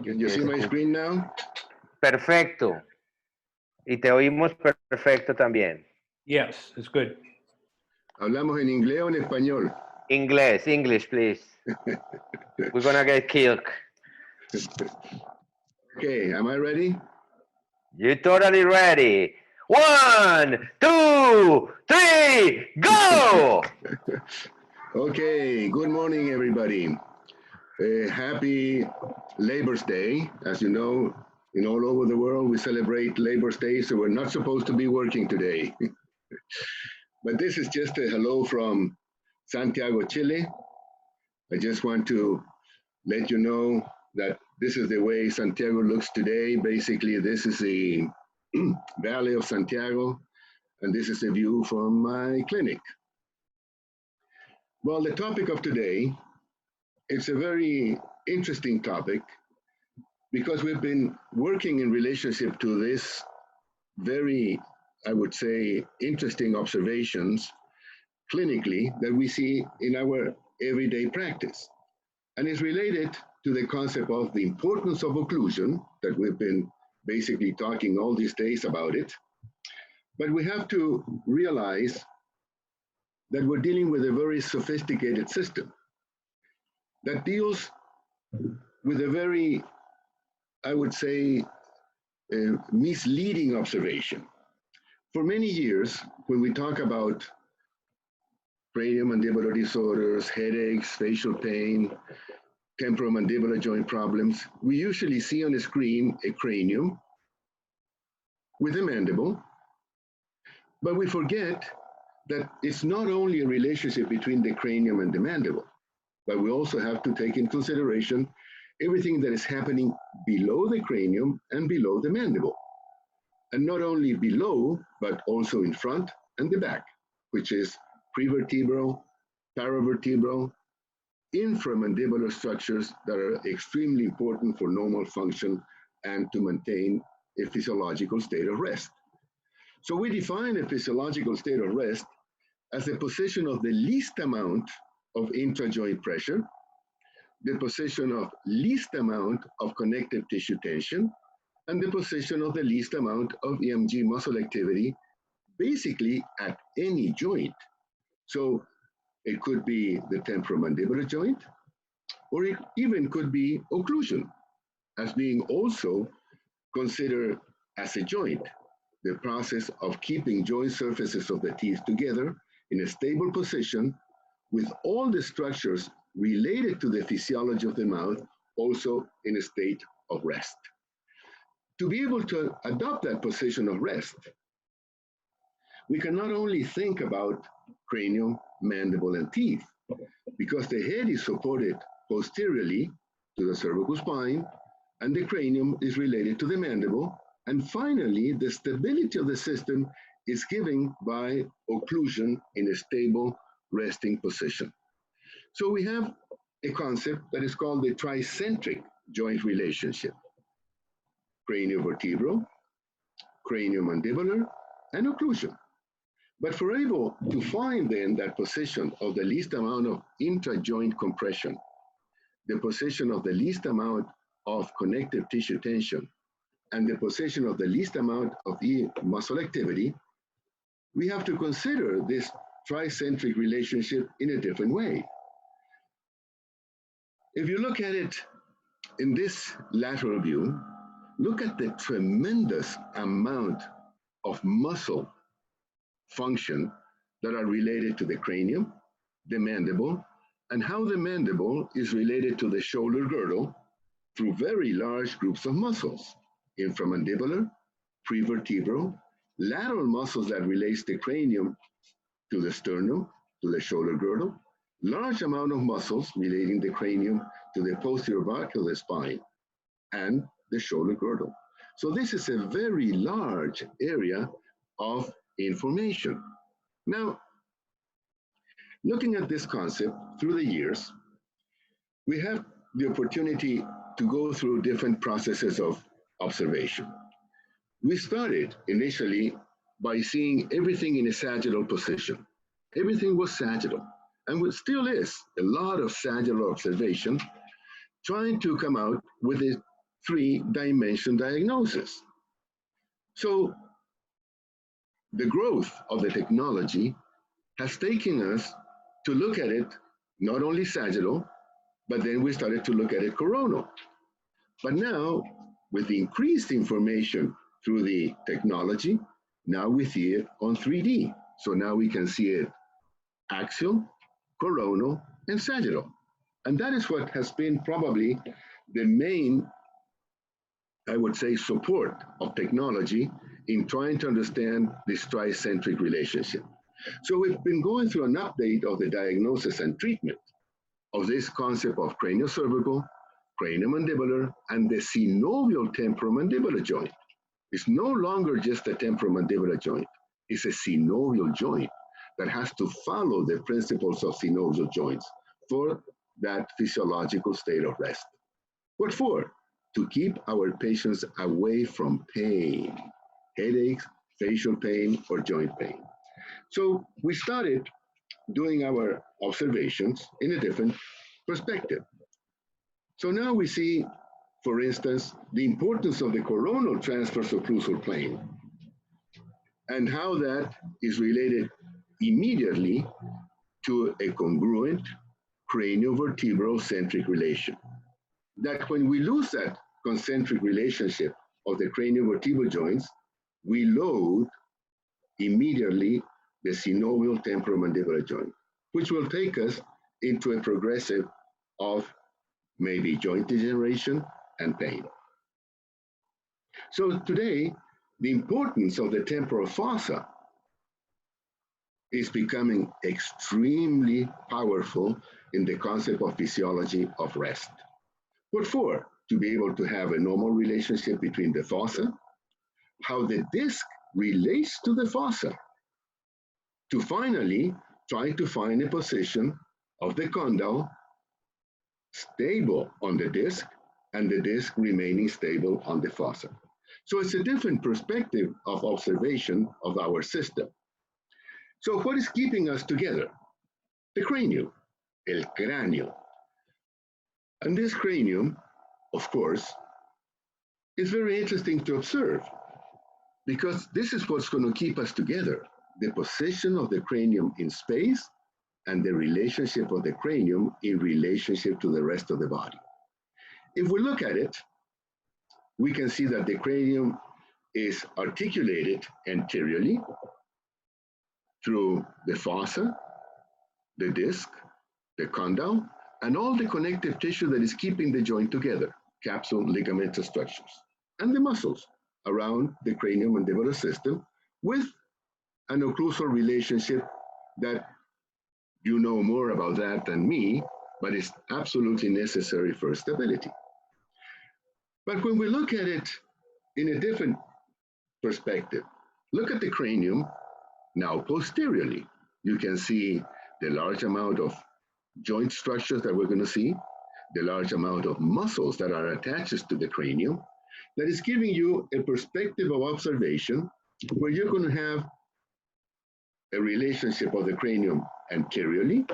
Can you see my screen now? Perfecto. Y te oímos perfecto también. Yes, it's good. ¿Hablamos en inglés o en español? English, please. We're gonna get killed. Okay, am I ready? You're totally ready. 1, 2, 3, go! Okay, good morning, everybody. Happy Labor's Day. As you know, in all over the world, we celebrate Labor's Day, so we're not supposed to be working today. But this is just a hello from Santiago, Chile. I just want to let you know that this is the way Santiago looks today. Basically, this is the Valley of Santiago, and this is a view from my clinic. Well, the topic of today, it's a very interesting topic because we've been working in relationship to this very, I would say, interesting observations clinically that we see in our everyday practice. And it's related to the concept of the importance of occlusion that we've been basically talking all these days about it. But we have to realize that we're dealing with a very sophisticated system that deals with a very, I would say, misleading observation. For many years, when we talk about craniomandibular disorders, headaches, facial pain, temporomandibular joint problems, we usually see on the screen a cranium with a mandible, but we forget that it's not only a relationship between the cranium and the mandible, but we also have to take in consideration everything that is happening below the cranium and below the mandible. And not only below, but also in front and the back, which is prevertebral, paravertebral, inframandibular structures that are extremely important for normal function and to maintain a physiological state of rest. So we define a physiological state of rest as the position of the least amount of intrajoint pressure, the position of least amount of connective tissue tension, and the position of the least amount of EMG muscle activity, basically at any joint. So it could be the temporomandibular joint, or it even could be occlusion as being also considered as a joint, the process of keeping joint surfaces of the teeth together in a stable position with all the structures related to the physiology of the mouth also in a state of rest. To be able to adopt that position of rest, we can not only think about cranium, mandible, and teeth, because the head is supported posteriorly to the cervical spine, and the cranium is related to the mandible, and finally, the stability of the system is given by occlusion in a stable resting position. So we have a concept that is called the tricentric joint relationship: craniovertebral, craniomandibular, and occlusion. But for able to find then that position of the least amount of intra-joint compression, the position of the least amount of connective tissue tension, and the position of the least amount of muscle activity, we have to consider this tricentric relationship in a different way. If you look at it in this lateral view, look at the tremendous amount of muscle function that are related to the cranium, the mandible, and how the mandible is related to the shoulder girdle through very large groups of muscles: inframandibular, prevertebral, lateral muscles that relates the cranium to the sternum, to the shoulder girdle, large amount of muscles relating the cranium to the posterior part of the spine and the shoulder girdle. So this is a very large area of information. Now, looking at this concept through the years, we have the opportunity to go through different processes of observation. We started initially by seeing everything in a sagittal position. Everything was sagittal, and it still is a lot of sagittal observation, trying to come out with a three-dimension diagnosis. So the growth of the technology has taken us to look at it not only sagittal, but then we started to look at it coronal. But now, with the increased information through the technology, now we see it on 3D. So now we can see it axial, coronal, and sagittal. And that is what has been probably the main, I would say, support of technology in trying to understand this tricentric relationship. So we've been going through an update of the diagnosis and treatment of this concept of craniocervical, craniomandibular, and the synovial temporomandibular joint. It's no longer just a temporomandibular joint. It's a synovial joint that has to follow the principles of synovial joints for that physiological state of rest. What for? To keep our patients away from pain, headaches, facial pain, or joint pain. So we started doing our observations in a different perspective. So now we see, for instance, the importance of the coronal transverse occlusal plane and how that is related immediately to a congruent craniovertebral centric relation. That when we lose that concentric relationship of the craniovertebral joints, we load immediately the synovial temporomandibular joint, which will take us into a progressive of maybe joint degeneration and pain. So today, the importance of the temporal fossa is becoming extremely powerful in the concept of physiology of rest. What for? To be able to have a normal relationship between the fossa, how the disc relates to the fossa, to finally try to find a position of the condyle stable on the disc and the disc remaining stable on the fossa. So it's a different perspective of observation of our system. So what is keeping us together? The cranium, el cráneo. And this cranium, of course, is very interesting to observe because this is what's going to keep us together, the position of the cranium in space and the relationship of the cranium in relationship to the rest of the body. If we look at it, we can see that the cranium is articulated anteriorly through the fossa, the disc, the condyle, and all the connective tissue that is keeping the joint together, capsule, ligamentous structures, and the muscles around the craniomandibular system with an occlusal relationship that you know more about that than me, but it's absolutely necessary for stability. But when we look at it in a different perspective, look at the cranium now posteriorly. You can see the large amount of joint structures that we're going to see, the large amount of muscles that are attached to the cranium, that is giving you a perspective of observation where you're going to have a relationship of the cranium anteriorly,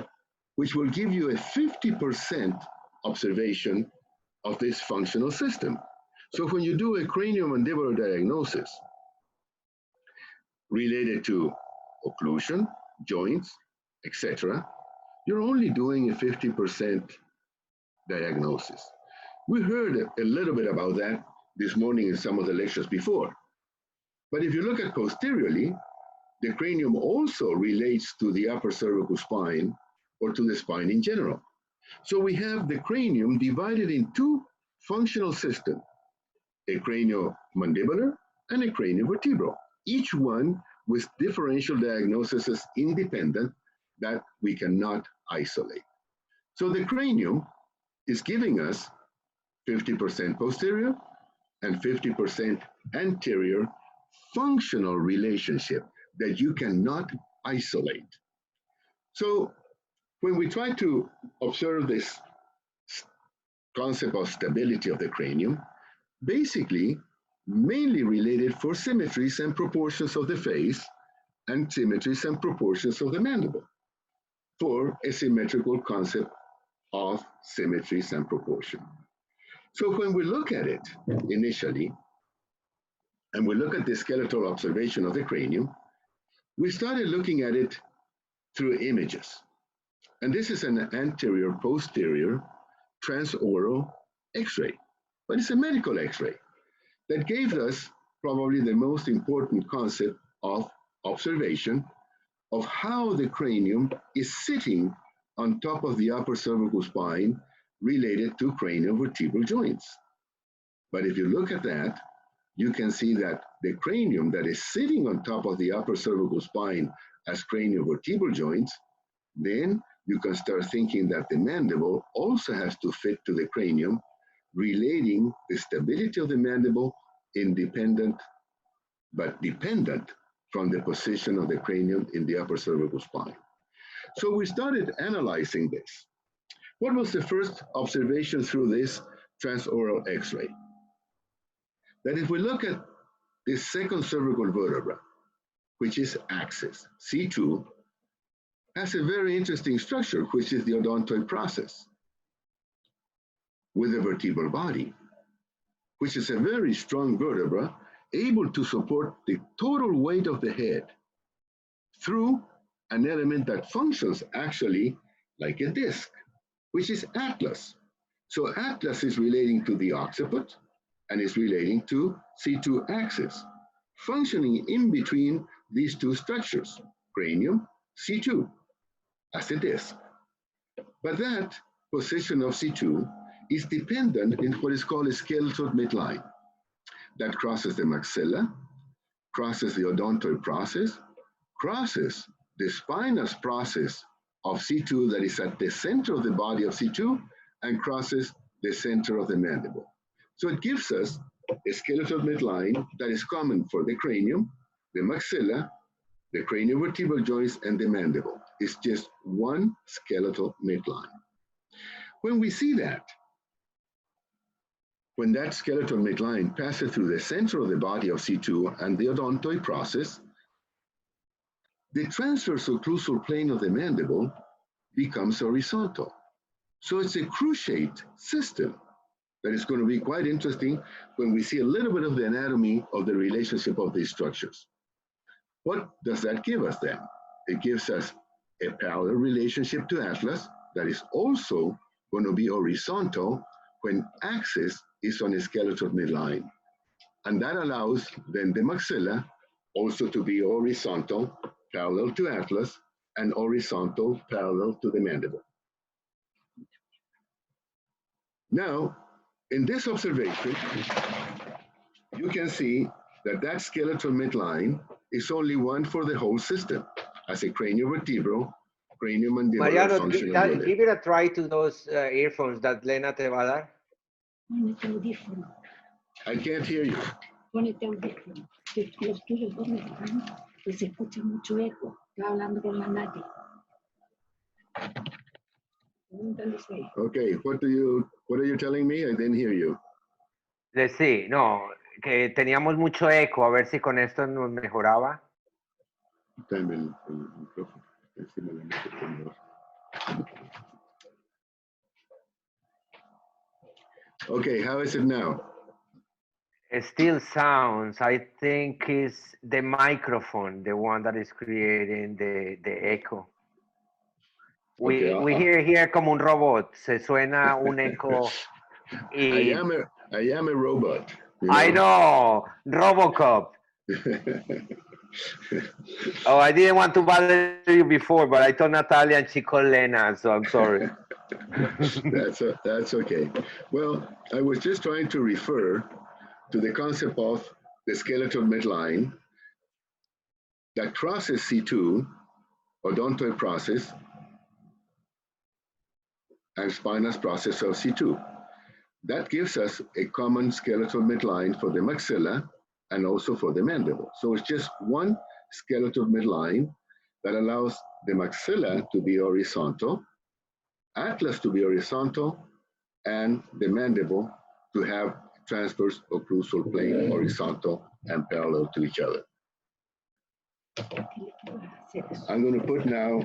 which will give you a 50% observation of this functional system. So when you do a craniomandibular diagnosis related to occlusion, joints, etc., you're only doing a 50% diagnosis. We heard a little bit about that this morning in some of the lectures before. But if you look at posteriorly, the cranium also relates to the upper cervical spine or to the spine in general. So we have the cranium divided in two functional systems, a craniomandibular and a craniovertebral, each one with differential diagnoses independent that we cannot isolate. So the cranium is giving us 50% posterior and 50% anterior functional relationship that you cannot isolate. So when we try to observe this concept of stability of the cranium, basically mainly related for symmetries and proportions of the face and symmetries and proportions of the mandible, for a symmetrical concept of symmetries and proportion. So when we look at it initially, and we look at the skeletal observation of the cranium, we started looking at it through images. And this is an anterior-posterior transoral X-ray, but it's a medical X-ray that gave us probably the most important concept of observation of how the cranium is sitting on top of the upper cervical spine related to craniovertebral joints. But if you look at that, you can see that the cranium that is sitting on top of the upper cervical spine as craniovertebral joints, then you can start thinking that the mandible also has to fit to the cranium, relating the stability of the mandible independent but dependent from the position of the cranium in the upper cervical spine. So we started analyzing this. What was the first observation through this transoral X-ray? That if we look at this second cervical vertebra, which is axis, C2, has a very interesting structure, which is the odontoid process with a vertebral body, which is a very strong vertebra, able to support the total weight of the head through an element that functions actually like a disc, which is atlas. So atlas is relating to the occiput and is relating to C2 axis, functioning in between these two structures, cranium, C2, as a disc. But that position of C2 is dependent in what is called a skeletal midline that crosses the maxilla, crosses the odontoid process, crosses the spinous process of C2 that is at the center of the body of C2, and crosses the center of the mandible. So it gives us a skeletal midline that is common for the cranium, the maxilla, the craniovertebral joints, and the mandible. It's just one skeletal midline. When we see that, when that skeletal midline passes through the center of the body of C2 and the odontoid process, the transverse occlusal plane of the mandible becomes horizontal. So it's a cruciate system that is going to be quite interesting when we see a little bit of the anatomy of the relationship of these structures. What does that give us then? It gives us a parallel relationship to atlas that is also going to be horizontal when axis is on a skeletal midline. And that allows then the maxilla also to be horizontal, parallel to atlas, and horizontal, parallel to the mandible. Now, in this observation, you can see that that skeletal midline is only one for the whole system as a craniovertebral, craniomandibular Mariano, functional unit. give it a try to those earphones that Lena te va a dar. Ponete audífono. I can't hear you. Ponete audífono. Que los tuyos ¿dónde están? Que se escucha mucho eco. Está hablando con la nadie. Okay, what are you telling me? I didn't hear you. Sí, no, que teníamos mucho eco, a ver si con esto nos mejoraba. Dame el micrófono. Encima de mí. Okay, how is it now? It still sounds, I think is the microphone, the one that is creating the echo. We hear here como un robot, se suena un eco. I am a robot. You know? I know, Robocop. Oh, I didn't want to bother you before, but I told Natalia and she called Lena, so I'm sorry. That's okay. Well, I was just trying to refer to the concept of the skeletal midline that crosses C2, odontoid process, and spinous process of C2. That gives us a common skeletal midline for the maxilla and also for the mandible. So it's just one skeletal midline that allows the maxilla to be horizontal, atlas to be horizontal, and the mandible to have transverse occlusal plane horizontal and parallel to each other. I'm going to put now.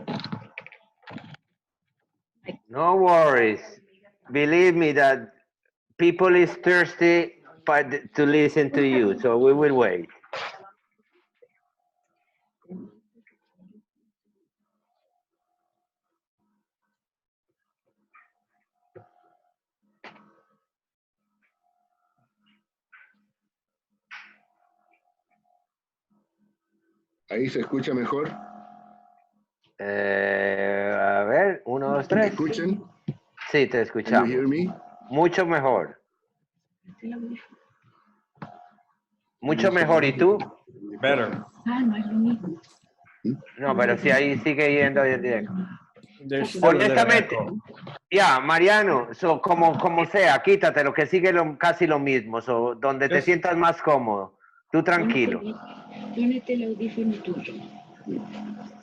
No worries. Believe me that People is thirsty to listen to you, so we will wait. Ahí se escucha mejor. A ver, 1, 2, ¿Me 3. escuchan? Sí, te Can you escuchamos. hear me? Mucho mejor. Mucho mejor. ¿Y tú? Better. Ah, no es lo mismo. No, pero si ahí sigue yendo hoy en día. There's still a little Honestamente, echo. ya, Mariano, como sea, quítate, lo que sigue casi lo mismo, donde te Yes. sientas más cómodo. Tú tranquilo. Ponete el audífono tuyo.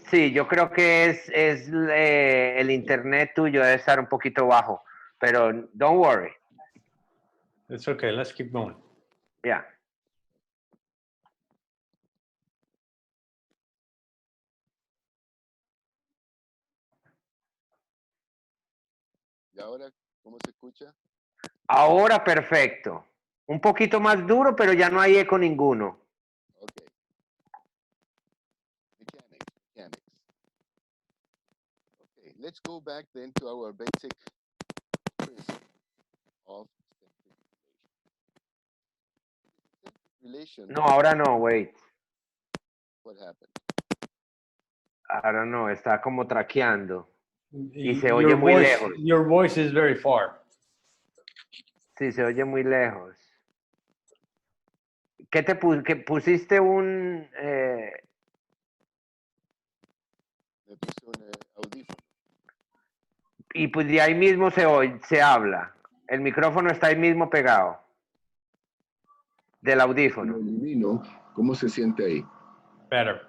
Sí, yo creo que es el internet tuyo debe estar un poquito bajo, pero don't worry. It's okay. Let's keep going. Ya. ¿Y ahora cómo se escucha? Ahora perfecto. Un poquito más duro, pero ya no hay eco ninguno. Okay. Mechanics. Okay, let's go back then to our basic principle of centric relation. No, ahora no, wait. What happened? Ahora no, está como traqueando. Y se oye muy voice, lejos. Your voice is very far. Sí, se oye muy lejos. ¿Qué te que pusiste un... Me puse un audífono. y pues de ahí mismo se habla. El micrófono está ahí mismo pegado. Del Lo audífono. elimino. ¿Cómo se siente ahí? Better.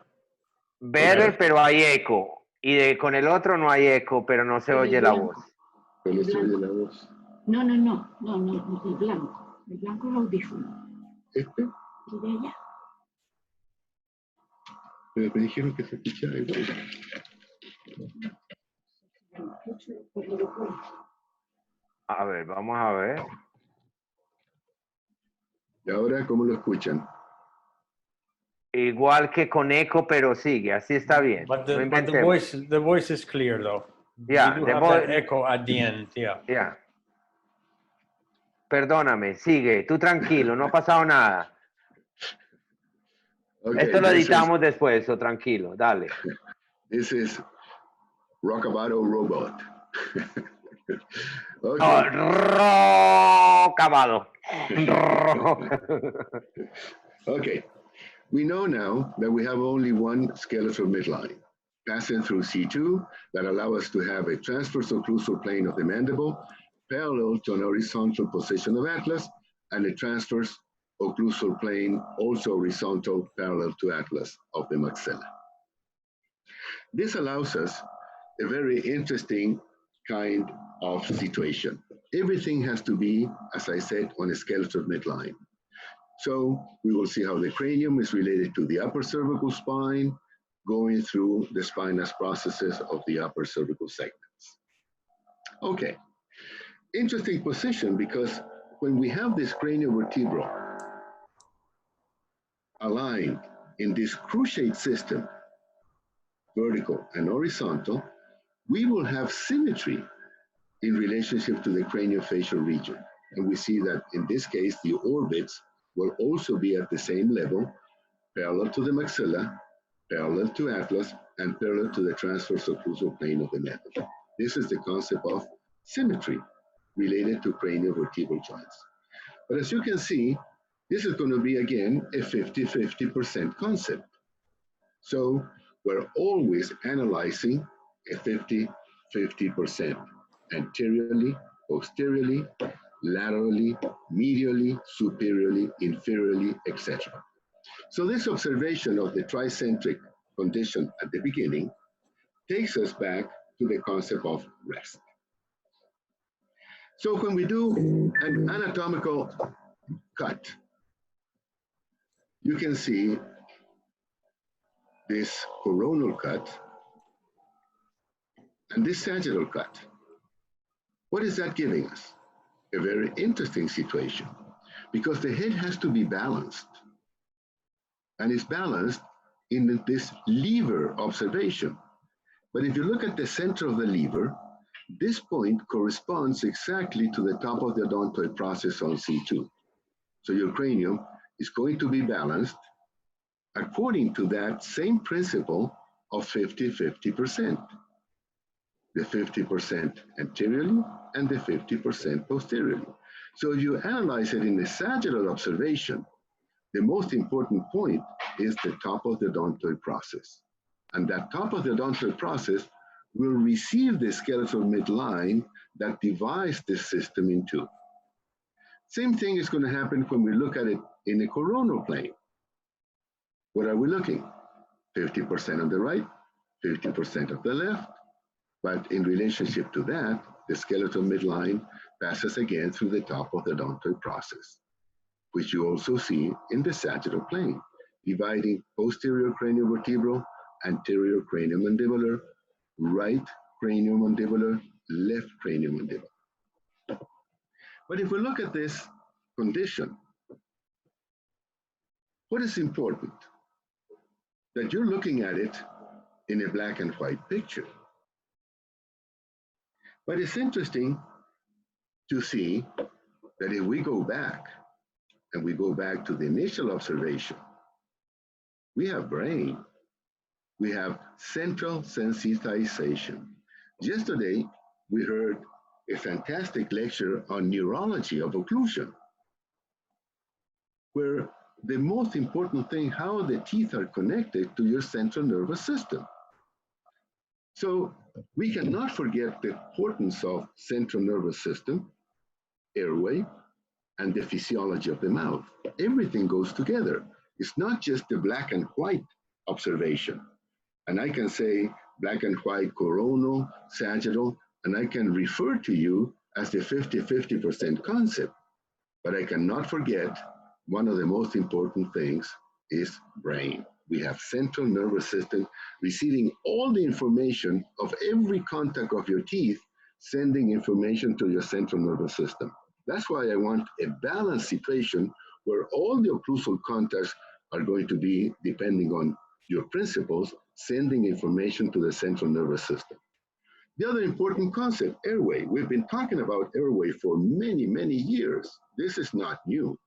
Better, pero hay eco. Y con el otro no hay eco, pero no se oye la voz. Pero se oye la voz. No, el blanco. El blanco es audífono. ¿Este? El de allá. Pero me dijeron que se escuchaba igual. A ver, vamos a ver. ¿Y ahora cómo lo escuchan? Igual que con eco, pero sigue. Así está bien. But No the inventemos. voice is clear though. Yeah, We do the have that echo at the end. Yeah. Ya. Perdóname, sigue. Tú tranquilo, no ha pasado nada. Okay, Esto lo editamos después, o tranquilo, dale. This is Rocabado robot. Okay. Rocabado. Okay, we know now that we have only one skeletal midline passing through C2 that allow us to have a transverse occlusal plane of the mandible parallel to an horizontal position of atlas and a transverse occlusal plane also horizontal parallel to atlas of the maxilla. This allows us a very interesting kind of situation. Everything has to be, as I said, on a skeletal midline. So we will see how the cranium is related to the upper cervical spine, going through the spinous processes of the upper cervical segments. Okay, interesting position because when we have this craniovertebral aligned in this cruciate system, vertical and horizontal, we will have symmetry in relationship to the craniofacial region. And we see that in this case, the orbits will also be at the same level, parallel to the maxilla, parallel to atlas, and parallel to the transverse occlusal plane of the mandible. This is the concept of symmetry related to craniovertebral joints. But as you can see, this is going to be, again, a 50-50% concept. So we're always analyzing a 50-50%, anteriorly, posteriorly, laterally, medially, superiorly, inferiorly, etc. So this observation of the tricentric condition at the beginning takes us back to the concept of rest. So when we do an anatomical cut, you can see this coronal cut and this sagittal cut. What is that giving us? a very interesting situation because the head has to be balanced. And it's balanced in this lever observation. But if you look at the center of the lever, this point corresponds exactly to the top of the odontoid process on C2. So your cranium is going to be balanced according to that same principle of 50-50%. The 50% anteriorly and the 50% posteriorly. So if you analyze it in the sagittal observation, the most important point is the top of the odontoid process. And that top of the odontoid process will receive the skeletal midline that divides this system in two. Same thing is going to happen when we look at it in the coronal plane. What are we looking? 50% on the right, 50% of the left. But in relationship to that, the skeletal midline passes again through the top of the odontoid process, which you also see in the sagittal plane, dividing posterior craniovertebral, anterior craniomandibular, right craniomandibular, left craniomandibular. But if we look at this condition, what is important? That you're looking at it in a black and white picture. But it's interesting to see that if we go back, and we go back to the initial observation, we have brain. We have central sensitization. Yesterday, we heard a fantastic lecture on neurology of occlusion, where the most important thing, how the teeth are connected to your central nervous system. So we cannot forget the importance of central nervous system, airway, and the physiology of the mouth. Everything goes together. It's not just the black and white observation. And I can say black and white, coronal, sagittal, and I can refer to you as the 50-50% concept. But I cannot forget one of the most important things is brain. We have central nervous system receiving all the information of every contact of your teeth, sending information to your central nervous system. That's why I want a balanced situation where all the occlusal contacts are going to be, depending on your principles, sending information to the central nervous system. The other important concept, airway. We've been talking about airway for many, many years. This is not new.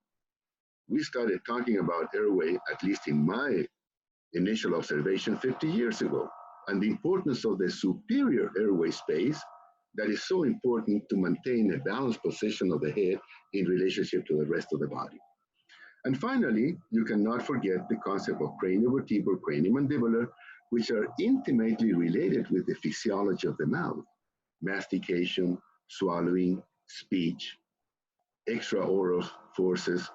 We started talking about airway, at least in my initial observation, 50 years ago, and the importance of the superior airway space that is so important to maintain a balanced position of the head in relationship to the rest of the body. And finally, you cannot forget the concept of craniovertebral, craniomandibular, which are intimately related with the physiology of the mouth, mastication, swallowing, speech, extraoral forces,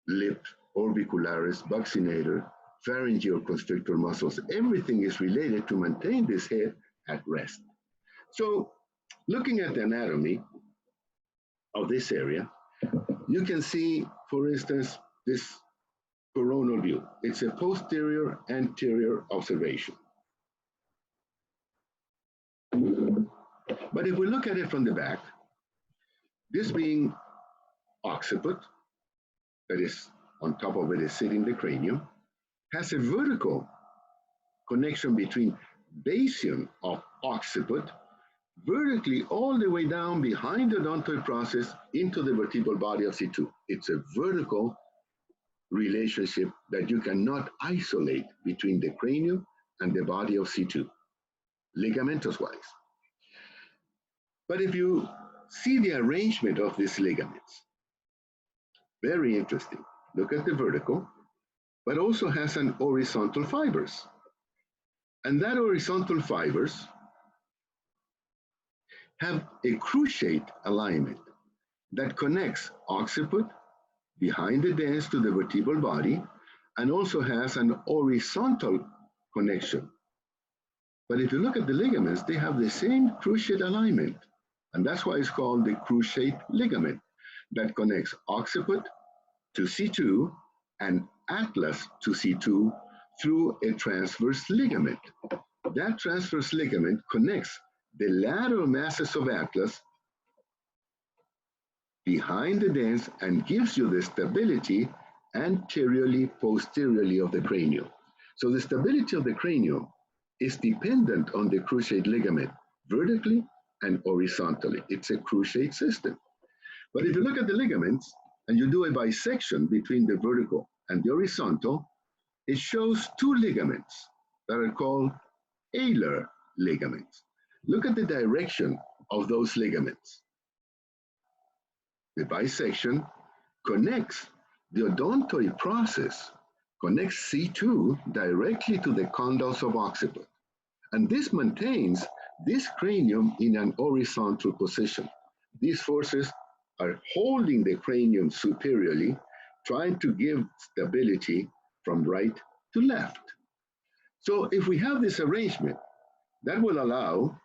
lip, orbicularis, buccinator, pharyngeal constrictor muscles. Everything is related to maintain this head at rest. So looking at the anatomy of this area, you can see, for instance, this coronal view. It's a posterior anterior observation. But if we look at it from the back, this being occiput, that is on top of it is sitting the cranium, has a vertical connection between basion of occiput vertically all the way down behind the odontoid process into the vertebral body of C2. It's a vertical relationship that you cannot isolate between the cranium and the body of C2, ligamentous-wise. But if you see the arrangement of these ligaments, very interesting. Look at the vertical, but also has an horizontal fibers. And that horizontal fibers have a cruciate alignment that connects occiput behind the dens to the vertebral body and also has an horizontal connection. But if you look at the ligaments, they have the same cruciate alignment. And that's why it's called the cruciate ligament that connects occiput to C2 and atlas to C2 through a transverse ligament. That transverse ligament connects the lateral masses of atlas behind the dens and gives you the stability anteriorly, posteriorly of the cranium. So the stability of the cranium is dependent on the cruciate ligament, vertically and horizontally. It's a cruciate system. But if you look at the ligaments and you do a bisection between the vertical and the horizontal, it shows two ligaments that are called Aylor ligaments. Look at the direction of those ligaments. The bisection connects the odontoid process, connects C2 directly to the condyles of occiput. And this maintains this cranium in an horizontal position. These forces are holding the cranium superiorly, trying to give stability from right to left. So if we have this arrangement, that will allow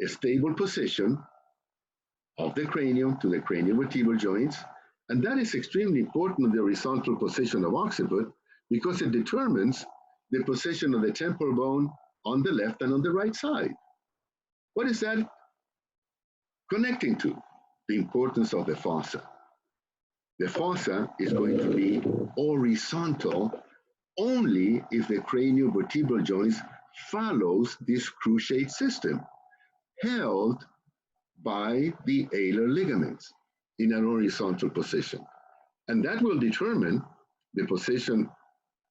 a stable position of the cranium to the craniovertebral joints, and that is extremely important in the horizontal position of occiput because it determines the position of the temporal bone on the left and on the right side. What is that connecting to? The importance of the fossa. The fossa is going to be horizontal only if the craniovertebral joints follows this cruciate system held by the Aylor ligaments in an horizontal position. And that will determine the position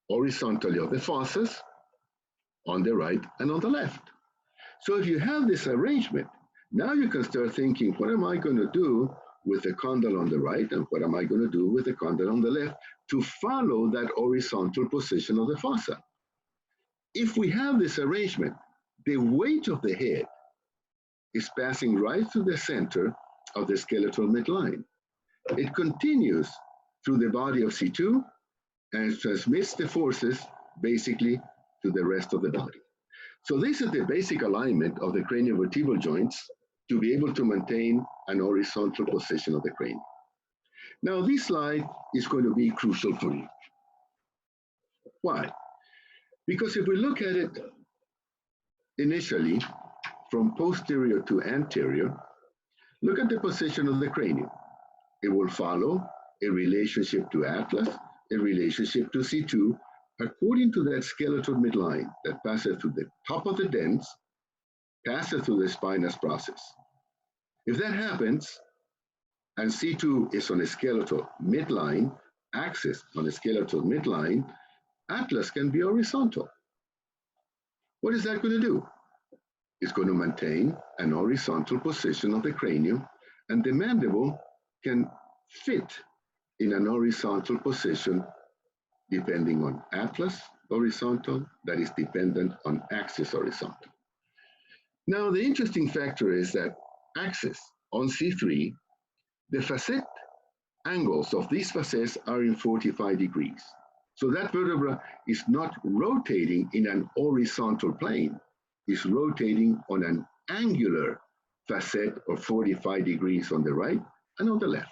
horizontally of the fossas on the right and on the left. So if you have this arrangement, now you can start thinking, what am I going to do with the condyle on the right and what am I going to do with the condyle on the left to follow that horizontal position of the fossa? If we have this arrangement, the weight of the head is passing right through the center of the skeletal midline. It continues through the body of C2 and transmits the forces basically to the rest of the body. So this is the basic alignment of the craniovertebral joints to be able to maintain an horizontal position of the cranium. Now this slide is going to be crucial for you. Why? Because if we look at it initially from posterior to anterior, look at the position of the cranium. It will follow a relationship to atlas, a relationship to C2, according to that skeletal midline that passes through the top of the dens, passes through the spinous process. If that happens, and C2 is on a skeletal midline, axis on a skeletal midline, atlas can be horizontal. What is that going to do? It's going to maintain an horizontal position of the cranium, and the mandible can fit in an horizontal position depending on atlas horizontal, that is dependent on axis horizontal. Now, the interesting factor is that axis on C3, the facet angles of these facets are in 45 degrees. So that vertebra is not rotating in an horizontal plane, it's rotating on an angular facet of 45 degrees on the right and on the left.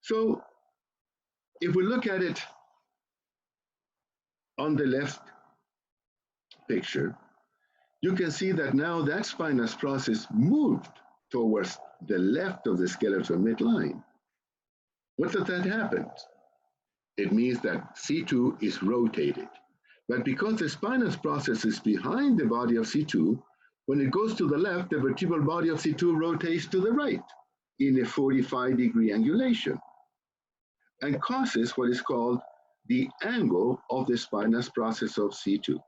So if we look at it on the left picture, you can see that now that spinous process moved towards the left of the skeletal midline. What does that happen? It means that C2 is rotated. But because the spinous process is behind the body of C2, when it goes to the left, the vertebral body of C2 rotates to the right in a 45-degree angulation and causes what is called the angle of the spinous process of C2.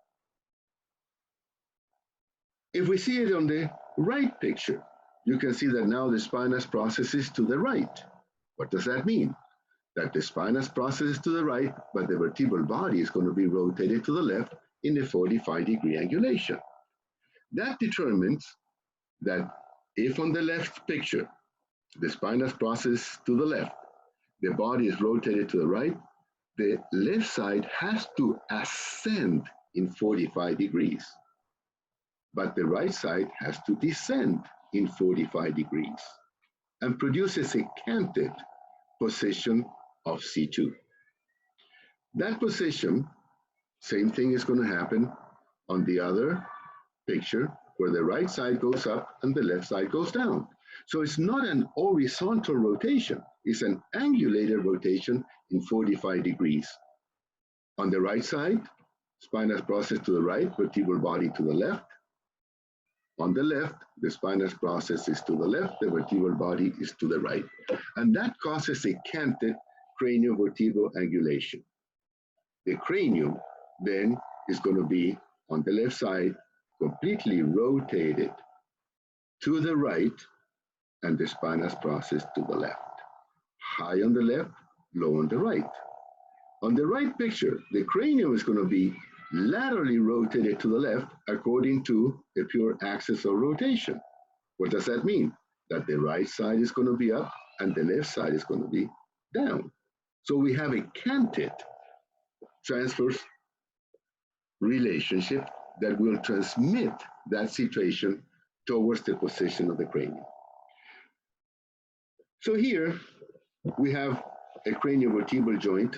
If we see it on the right picture, you can see that now the spinous process is to the right. What does that mean? That the spinous process is to the right, but the vertebral body is going to be rotated to the left in a 45-degree angulation. That determines that if on the left picture, the spinous process to the left, the body is rotated to the right, the left side has to ascend in 45 degrees, but the right side has to descend in 45 degrees and produces a canted position of C2. That position, same thing is going to happen on the other picture where the right side goes up and the left side goes down. So it's not an horizontal rotation, it's an angulated rotation in 45 degrees. On the right side, spinous process to the right, vertebral body to the left. On the left, the spinous process is to the left, the vertebral body is to the right. And that causes a canted craniovertebral angulation. The cranium then is going to be on the left side, completely rotated to the right, and the spinous process to the left. High on the left, low on the right. On the right picture, the cranium is going to be laterally rotated to the left according to the pure axis of rotation. What does that mean? That the right side is going to be up and the left side is going to be down. So we have a canted transverse relationship that will transmit that situation towards the position of the cranium. So here we have a craniovertebral joint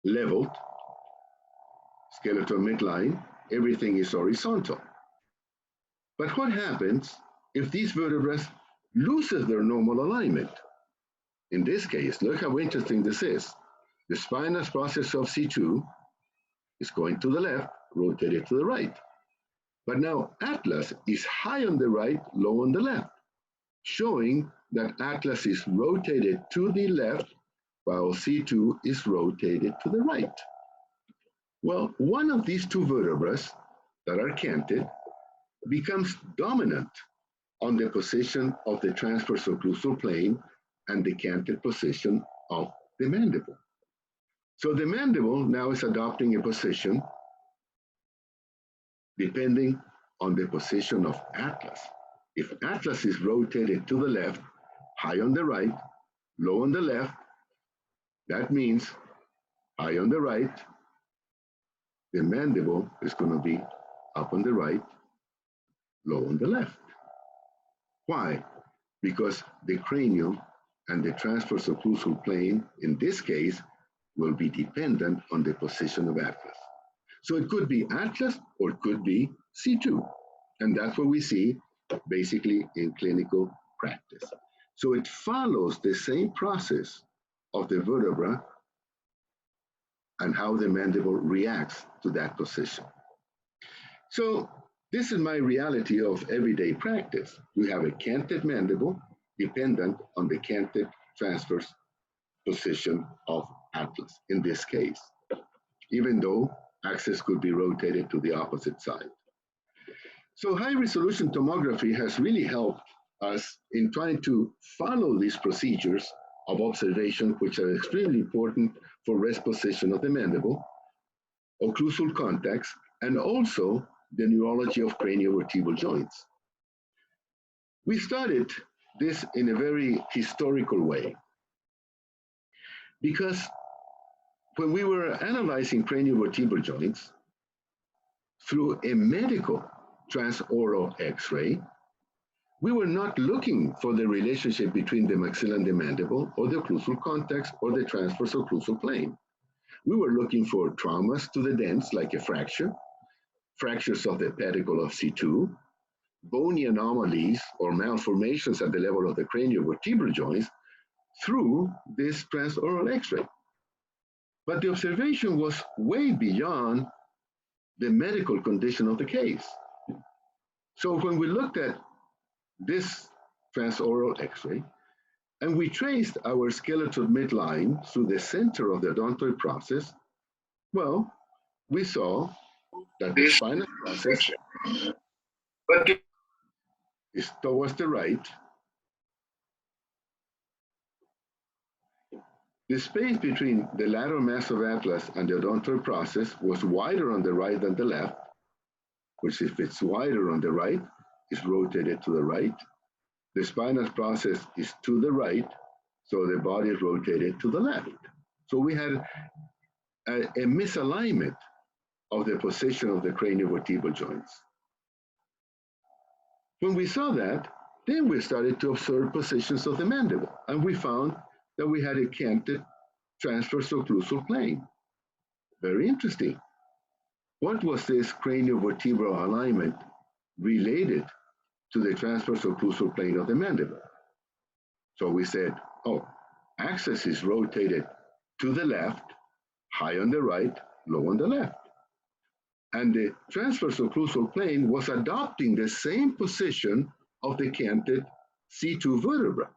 leveled, skeletal midline, everything is horizontal. But what happens if these vertebrae loses their normal alignment? In this case, look how interesting this is. The spinous process of C2 is going to the left, rotated to the right. But now Atlas is high on the right, low on the left, showing that Atlas is rotated to the left while C2 is rotated to the right. Well, one of these two vertebrae that are canted becomes dominant on the position of the transverse occlusal plane and the canted position of the mandible. So the mandible now is adopting a position depending on the position of Atlas. If Atlas is rotated to the left, high on the right, low on the left, that means high on the right, the mandible is going to be up on the right, low on the left. Why? Because the cranium and the transverse occlusal plane, in this case, will be dependent on the position of Atlas. So it could be Atlas or it could be C2. And that's what we see basically in clinical practice. So it follows the same process of the vertebra and how the mandible reacts to that position. So this is my reality of everyday practice. We have a canted mandible dependent on the canted transverse position of Atlas in this case, even though axis could be rotated to the opposite side. So high resolution tomography has really helped us in trying to follow these procedures of observation, which are extremely important for rest position of the mandible, occlusal contacts, and also the neurology of craniovertebral joints. We started this in a very historical way because when we were analyzing craniovertebral joints through a medical transoral X-ray, we were not looking for the relationship between the maxilla and the mandible or the occlusal contacts or the transverse occlusal plane. We were looking for traumas to the dents like a fracture, fractures of the pedicle of C2, bony anomalies or malformations at the level of the craniovertebral joints through this transoral X-ray. But the observation was way beyond the medical condition of the case. So when we looked at this transoral X-ray, and we traced our skeletal midline through the center of the odontoid process, well, we saw that the spinous process is towards the right. The space between the lateral mass of Atlas and the odontoid process was wider on the right than the left, which if it's wider on the right, is rotated to the right. The spinous process is to the right, so the body is rotated to the left. So we had a misalignment of the position of the craniovertebral joints. When we saw that, then we started to observe positions of the mandible, and we found that we had a canted transverse occlusal plane. Very interesting. What was this craniovertebral alignment related to the transverse occlusal plane of the mandible. So we said, oh, axis is rotated to the left, high on the right, low on the left. And the transverse occlusal plane was adopting the same position of the canted C2 vertebra.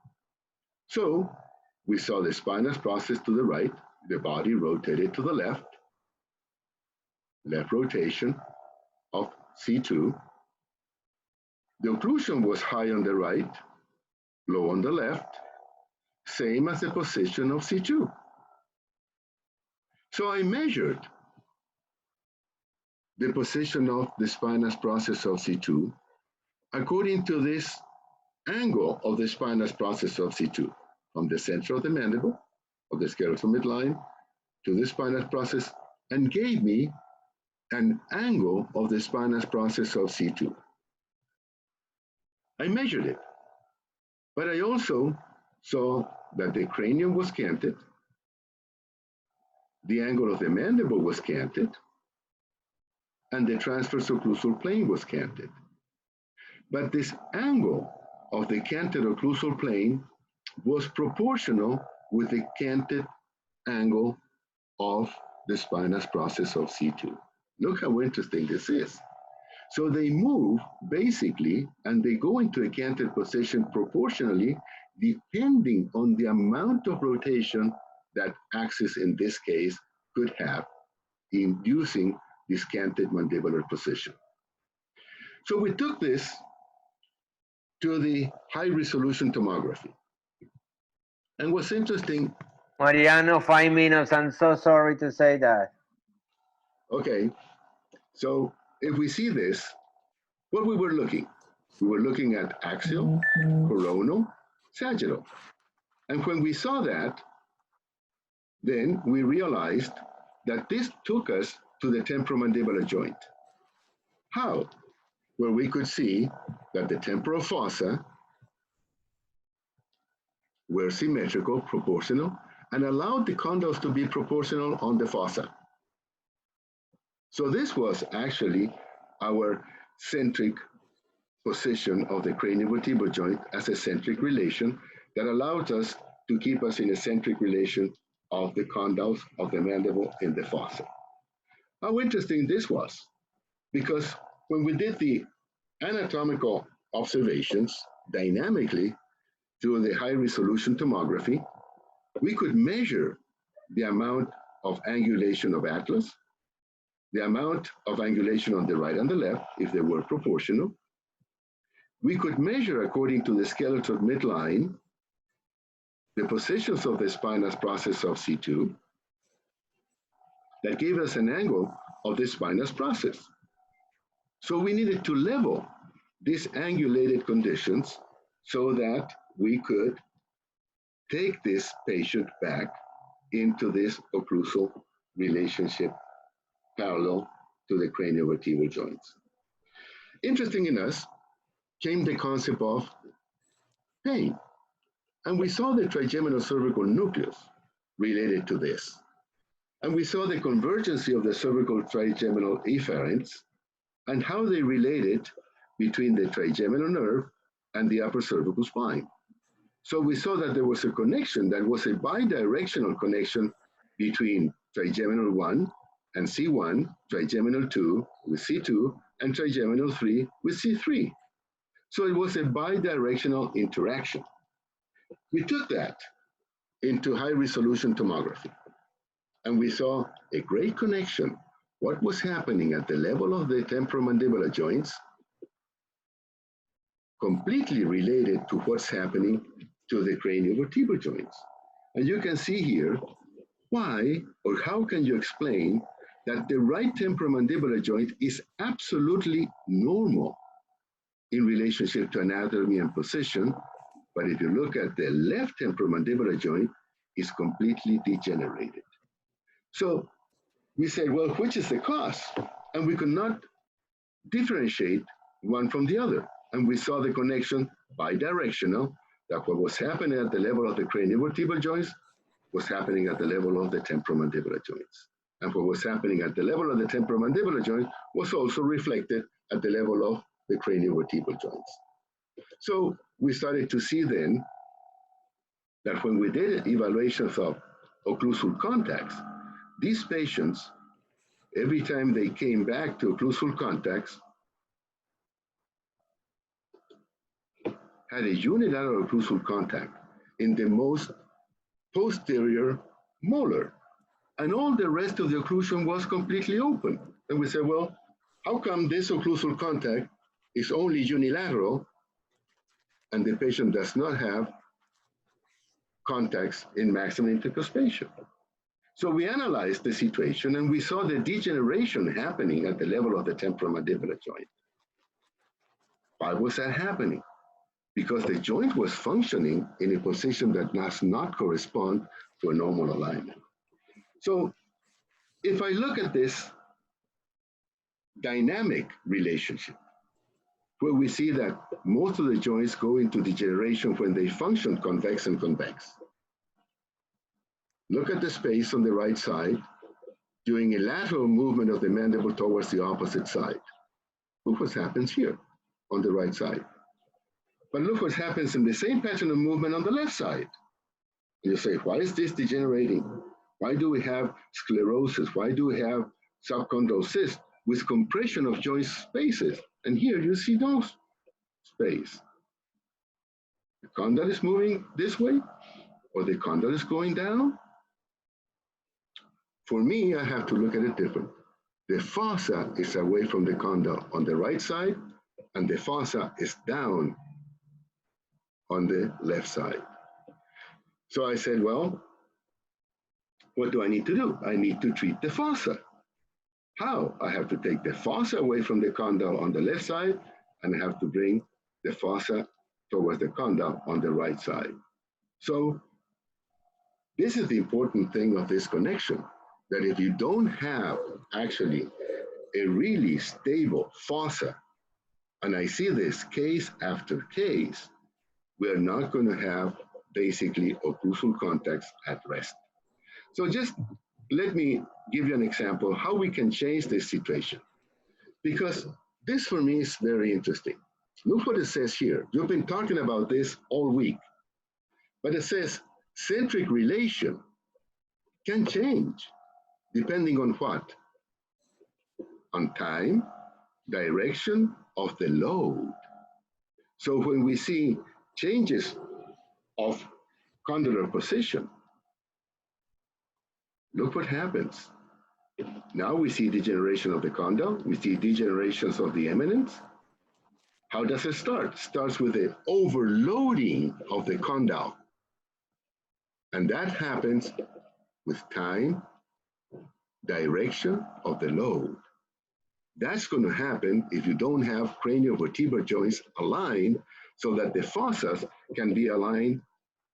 So we saw the spinous process to the right, the body rotated to the left rotation of C2. The occlusion was high on the right, low on the left, same as the position of C2. So I measured the position of the spinous process of C2 according to this angle of the spinous process of C2, from the center of the mandible, of the skeletal midline, to the spinous process, and gave me an angle of the spinous process of C2. I measured it, but I also saw that the cranium was canted, the angle of the mandible was canted, and the transverse occlusal plane was canted. But this angle of the canted occlusal plane was proportional with the canted angle of the spinous process of C2. Look how interesting this is. So they move basically, and they go into a canted position proportionally, depending on the amount of rotation that axis in this case could have, inducing this canted mandibular position. So we took this to the high resolution tomography. And what's interesting. Mariano, 5 minutes. I'm so sorry to say that. Okay, so if we see this, what we were looking at axial, coronal, sagittal. And when we saw that, then we realized that this took us to the temporomandibular joint. How? Where we could see that the temporal fossa were symmetrical, proportional, and allowed the condyles to be proportional on the fossa. So this was actually our centric position of the craniovertebral joint as a centric relation that allowed us to keep us in a centric relation of the condyles of the mandible in the fossa. How interesting this was, because when we did the anatomical observations dynamically through the high resolution tomography, we could measure the amount of angulation of atlas, the amount of angulation on the right and the left, if they were proportional. We could measure, according to the skeletal midline, the positions of the spinous process of C2 that gave us an angle of the spinous process. So we needed to level these angulated conditions so that we could take this patient back into this occlusal relationship parallel to the craniovertebral joints. Interesting enough, came the concept of pain. And we saw the trigeminal cervical nucleus related to this. And we saw the convergence of the cervical trigeminal efferents and how they related between the trigeminal nerve and the upper cervical spine. So we saw that there was a connection that was a bidirectional connection between trigeminal 1 and C1, trigeminal 2 with C2, and trigeminal 3 with C3. So it was a bidirectional interaction. We took that into high resolution tomography, and we saw a great connection. What was happening at the level of the temporomandibular joints completely related to what's happening to the craniovertebral joints. And you can see here why, or how can you explain that the right temporomandibular joint is absolutely normal in relationship to anatomy and position, but if you look at the left temporomandibular joint, it's completely degenerated. So we said, well, which is the cause? And we could not differentiate one from the other. And we saw the connection bidirectional, that what was happening at the level of the craniovertebral joints was happening at the level of the temporomandibular joints. And what was happening at the level of the temporomandibular joint was also reflected at the level of the craniovertebral joints. So we started to see then that when we did evaluations of occlusal contacts, these patients, every time they came back to occlusal contacts, had a unilateral occlusal contact in the most posterior molar. And all the rest of the occlusion was completely open. And we said, well, how come this occlusal contact is only unilateral and the patient does not have contacts in maximum intercuspation? So we analyzed the situation and we saw the degeneration happening at the level of the temporomandibular joint. Why was that happening? Because the joint was functioning in a position that does not correspond to a normal alignment. So if I look at this dynamic relationship, where we see that most of the joints go into degeneration when they function convex and convex. Look at the space on the right side during a lateral movement of the mandible towards the opposite side. Look what happens here on the right side. But look what happens in the same pattern of movement on the left side. You say, why is this degenerating? Why do we have sclerosis? Why do we have subchondral cyst with compression of joint spaces? And here you see no space. The condyle is moving this way, or the condyle is going down. For me, I have to look at it different. The fossa is away from the condyle on the right side, and the fossa is down on the left side. So I said, well, what do I need to do? I need to treat the fossa. How? I have to take the fossa away from the condyle on the left side, and I have to bring the fossa towards the condyle on the right side. So this is the important thing of this connection, that if you don't have actually a really stable fossa, and I see this case after case, we're not going to have basically occlusal contacts at rest. So just let me give you an example how we can change this situation. Because this for me is very interesting. Look what it says here. You've been talking about this all week. But it says centric relation can change depending on what? On time, direction of the load. So when we see changes of condylar position, look what happens. Now we see degeneration of the condyle, we see degenerations of the eminence. How does it start? It starts with the overloading of the condyle. And that happens with time, direction of the load. That's going to happen if you don't have craniovertebral joints aligned so that the fossas can be aligned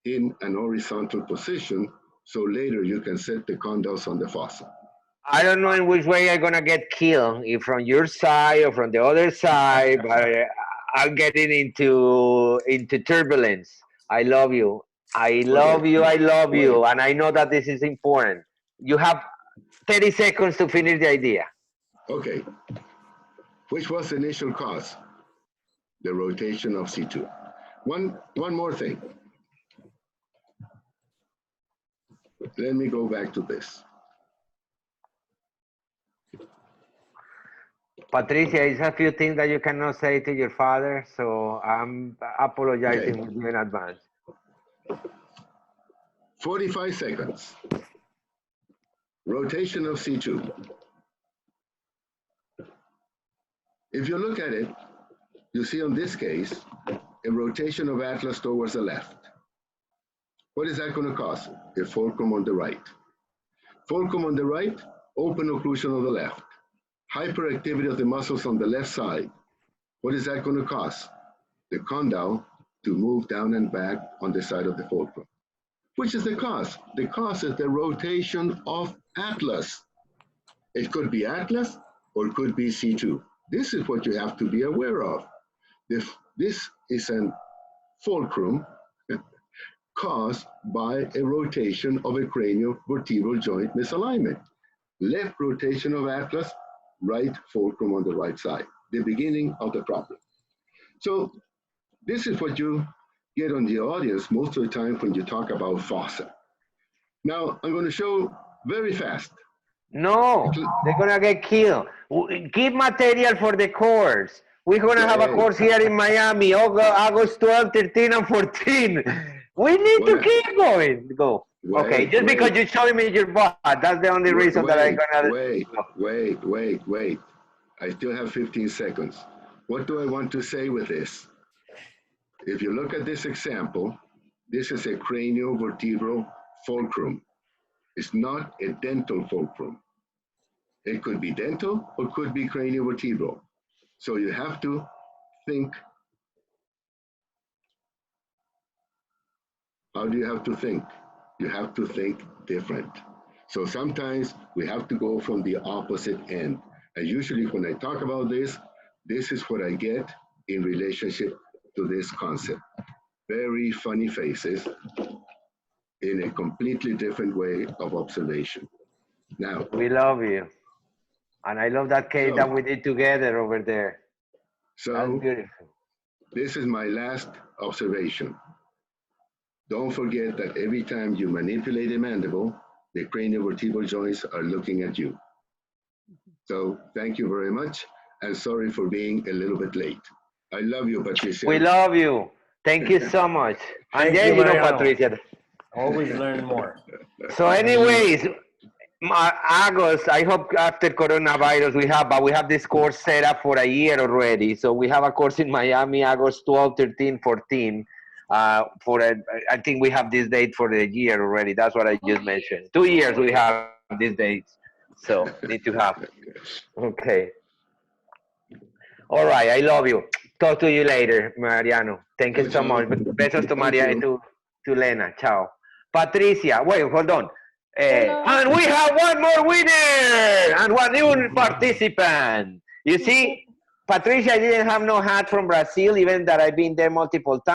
in an horizontal position, so later you can set the condyles on the fossa. I don't know in which way I'm gonna get killed, if from your side or from the other side, but I'm getting into turbulence. I love you. I love Okay. you. I love Wait. you. And I know that this is important. You have 30 seconds to finish the idea. Okay. Which was the initial cause? The rotation of C2. One more thing. Let me go back to this. Patricia, it's a few things that you cannot say to your father, so I'm apologizing with you in advance. 45 seconds. Rotation of C2. If you look at it, you see on this case, a rotation of atlas towards the left. What is that going to cause? A fulcrum on the right. Fulcrum on the right, open occlusion on the left. Hyperactivity of the muscles on the left side. What is that going to cause? The condyle to move down and back on the side of the fulcrum. Which is the cause? The cause is the rotation of atlas. It could be atlas or it could be C2. This is what you have to be aware of. This is a fulcrum caused by a rotation of a craniovertebral joint misalignment. Left rotation of atlas, right fulcrum on the right side. The beginning of the problem. So This is what you get on the audience most of the time when you talk about fossa. Now, I'm going to show very fast. No, they're going to get killed. Give material for the course. We're going to have a course here in Miami, August 12, 13, and 14. We need to keep going. Go. Okay, just because you're showing me your butt, that's the only reason that I'm going to... Wait. I still have 15 seconds. What do I want to say with this? If you look at this example, this is a craniovertebral fulcrum. It's not a dental fulcrum. It could be dental or could be craniovertebral. So you have to think. How do you have to think? You have to think different. So sometimes we have to go from the opposite end. And usually when I talk about this, this is what I get in relationship to this concept. Very funny faces in a completely different way of observation. Now, we love you. And I love that case that we did together over there. So that's beautiful. This is my last observation. Don't forget that every time you manipulate a mandible, the craniovertebral joints are looking at you. So thank you very much, and sorry for being a little bit late. I love you, Patricia. We love you. Thank you so much. And then, you know, Patricia. Always learn more. So anyways, August, I hope after coronavirus we have this course set up for a year already. So we have a course in Miami, August 12, 13, 14. I think we have this date for the year already. That's what I just mentioned. 2 years we have these dates. So need to have. Okay. All right. I love you. Talk to you later, Mariano. Thank you so much. Besos to Maria and to Lena. Ciao. Patricia, wait, hold on. And we have one more winner and one new participant. You see, Patricia didn't have no hat from Brazil, even that I've been there multiple times.